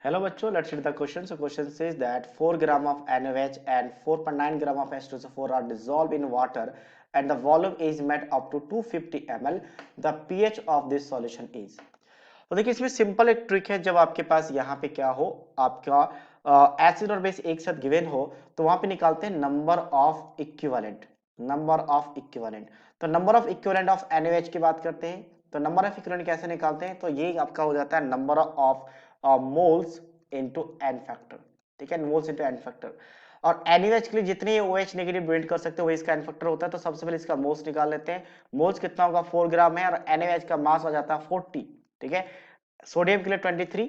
Hello bachcho, let's read the question. So question says that 4 gram of NaOH and 4.9 gram of H2SO4 are dissolved in water and the volume is met up to 250 ml. The pH of this solution is. तो देखिए इसमें simple एक trick है, जब आपके पास यहाँ पे क्या हो, आपका एसिड और बेस एक साथ गिवन हो तो वहां पे निकालते हैं number of equivalent. Number of equivalent, तो number of equivalent of NaOH की बात करते हैं। तो नंबर ऑफ इक्विवेलेंट कैसे निकालते हैं, तो ये आपका हो जाता है number of moles into n factor. ठीक है, मोल्स इनटू एन फैक्टर। और NaOH के लिए जितने OH नेगेटिव डोनेट कर सकते हो वही इसका एन फैक्टर होता है। तो सबसे पहले इसका मोल्स निकाल लेते हैं। मोल्स कितना होगा, 4 ग्राम है, और NaOH का मास हो जाता है 40। ठीक है, सोडियम के लिए 23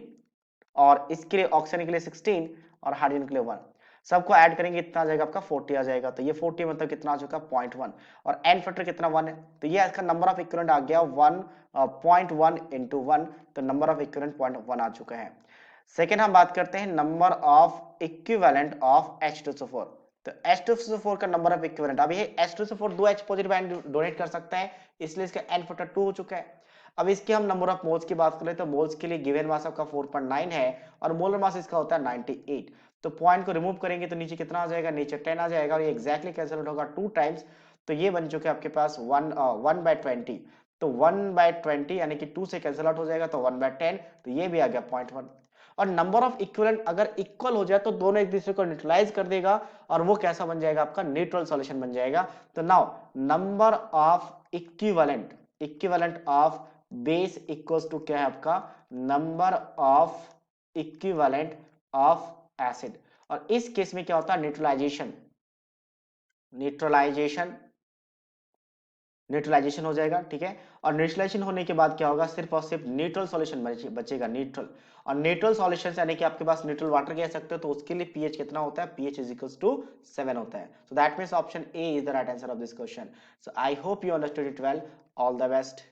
और इसके लिए ऑक्सीजन के लिए 16 और हाइड्रोजन के लिए 1। सबको ऐड करेंगे इतना आ जाएगा आपका 40 आ जाएगा। तो ये 40 मतलब कितना आ चुका, 0.1, और एन फैक्टर कितना 1 है, तो ये इसका नंबर ऑफ इक्विवेलेंट आ गया 1.1 इंटू 1। तो नंबर ऑफ इक्विवेलेंट 0.1 आ चुका है। सेकेंड हम बात करते हैं number of equivalent of H2SO4। तो H2SO4 का नंबर ऑफ इक्विवेलेंट, अब ये H2SO4 दो H पॉजिटिव आयन डोनेट कर सकता है, इसलिए इसका एन फैक्टर 2 हो चुका है। अब इसके हम नंबर ऑफ मोल्स की बात करें तो मोल्स के लिए गिवन मास आपका 4.9 है और मोलर मास इसका होता है 98। तो पॉइंट को रिमूव करेंगे तो नीचे कितना आ जाएगा, नीचे 10 आ जाएगा, और ये एक्जैक्टली कैंसिल होगा 2 टाइम्स। तो ये बन चुके आपके पास 1/20। तो 1/20 यानी कि 2 से कैंसिल आउट हो जाएगा, तो 1/10। तो ये भी आ गया 0.1। और नंबर ऑफ इक्विवेलेंट अगर इक्वल हो जाए तो दोनों एक दूसरे को न्यूट्रलाइज कर देगा और वो कैसा बन जाएगा, आपका न्यूट्रल सॉल्यूशन बन जाएगा। तो now number of equivalent, equivalent of base equals to क्या है आपका, number of equivalent of acid. और इस केस में क्या होता है, न्यूट्रलाइजेशन, न्यूट्रलाइजेशन न्यूट्रलाइजेशन हो जाएगा। ठीक है, और न्यूट्रलाइजेशन होने के बाद क्या होगा, सिर्फ और सिर्फ न्यूट्रल सॉल्यूशन बचेगा, न्यूट्रल। और न्यूट्रल सॉल्यूशन यानी कि आपके पास न्यूट्रल वाटर कह सकते हो, तो उसके लिए पीएच कितना होता है, पीएच इज इक्वल्स टू 7 होता है। So that means option A is the right answer of this question. So I hope you understood it well. All the best.